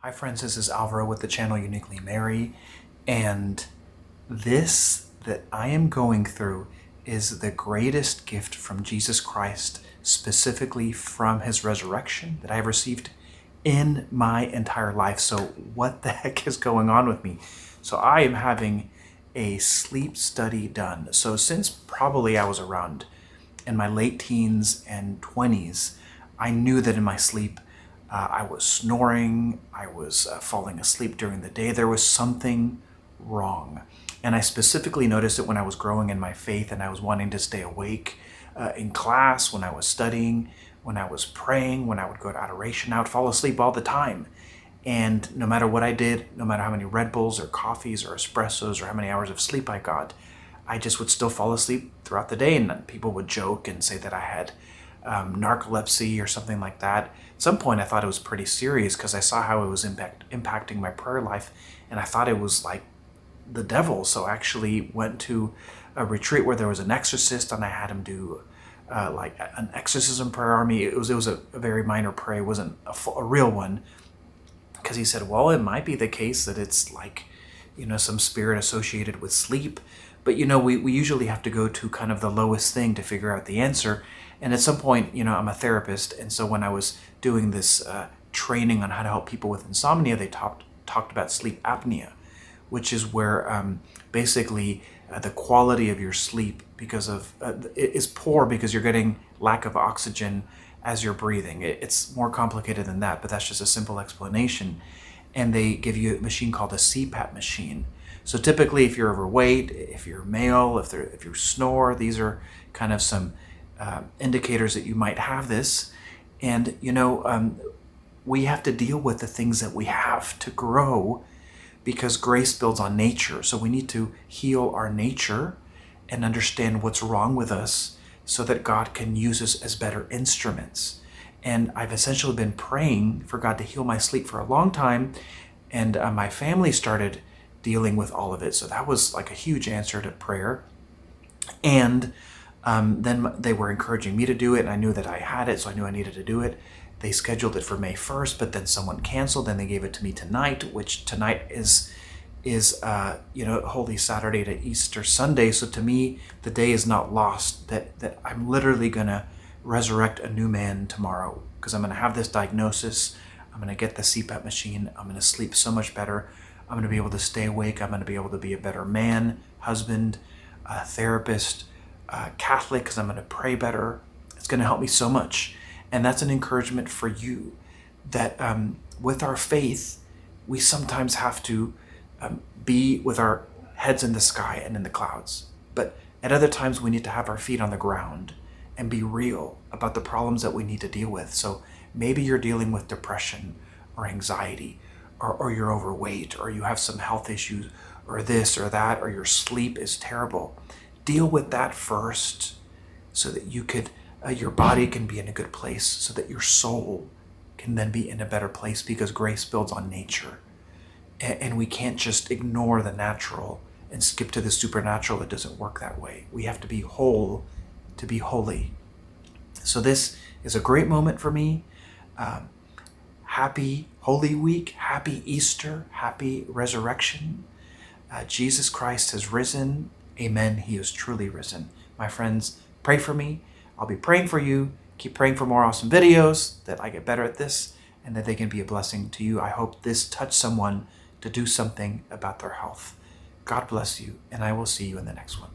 Hi friends, this is Alvaro with the channel Uniquely Mary, and this that I am going through is the greatest gift from Jesus Christ, specifically from his resurrection, that I have received in my entire life. So what the heck is going on with me? So I am having a sleep study done. So since probably I was around in my late teens and 20s, I knew that in my sleep I was snoring, I was falling asleep during the day. There was something wrong. And I specifically noticed it when I was growing in my faith and I was wanting to stay awake in class, when I was studying, when I was praying, when I would go to adoration. I would fall asleep all the time. And no matter what I did, no matter how many Red Bulls or coffees or espressos or how many hours of sleep I got, I just would still fall asleep throughout the day. And people would joke and say that I had narcolepsy or something like that. At some point I thought it was pretty serious because I saw how it was impacting my prayer life, and I thought it was like the devil. So I actually went to a retreat where there was an exorcist, and I had him do like an exorcism prayer on me. It was a very minor prayer. It wasn't a real one, because he said, well, it might be the case that it's like, some spirit associated with sleep. But we usually have to go to kind of the lowest thing to figure out the answer. And at some point, I'm a therapist, and so when I was doing this training on how to help people with insomnia, they talked about sleep apnea, which is where basically the quality of your sleep is poor because you're getting lack of oxygen as you're breathing. It's more complicated than that, but that's just a simple explanation. And they give you a machine called a CPAP machine. So typically, if you're overweight, if you're male, if you snore, these are kind of some indicators that you might have this. And we have to deal with the things that we have to grow, because grace builds on nature. So we need to heal our nature and understand what's wrong with us so that God can use us as better instruments. And I've essentially been praying for God to heal my sleep for a long time, and my family started dealing with all of it. So that was like a huge answer to prayer. And then they were encouraging me to do it, and I knew that I had it, so I knew I needed to do it. They scheduled it for May 1st, but then someone canceled, and they gave it to me tonight, which tonight is Holy Saturday to Easter Sunday. So to me, the day is not lost, that I'm literally going to resurrect a new man tomorrow, because I'm going to have this diagnosis. I'm going to get the CPAP machine. I'm going to sleep so much better. I'm going to be able to stay awake. I'm going to be able to be a better man, husband, therapist, Catholic, because I'm going to pray better. It's going to help me so much. And that's an encouragement for you, that with our faith, we sometimes have to be with our heads in the sky and in the clouds. But at other times, we need to have our feet on the ground and be real about the problems that we need to deal with. So maybe you're dealing with depression or anxiety, or you're overweight, or you have some health issues, or this or that, or your sleep is terrible. Deal with that first, so that your body can be in a good place, so that your soul can then be in a better place, because grace builds on nature. And we can't just ignore the natural and skip to the supernatural. It doesn't work that way. We have to be whole to be holy. So this is a great moment for me. Happy Holy Week, happy Easter, happy resurrection. Jesus Christ has risen. Amen. He is truly risen. My friends, pray for me. I'll be praying for you. Keep praying for more awesome videos, that I get better at this, and that they can be a blessing to you. I hope this touched someone to do something about their health. God bless you, and I will see you in the next one.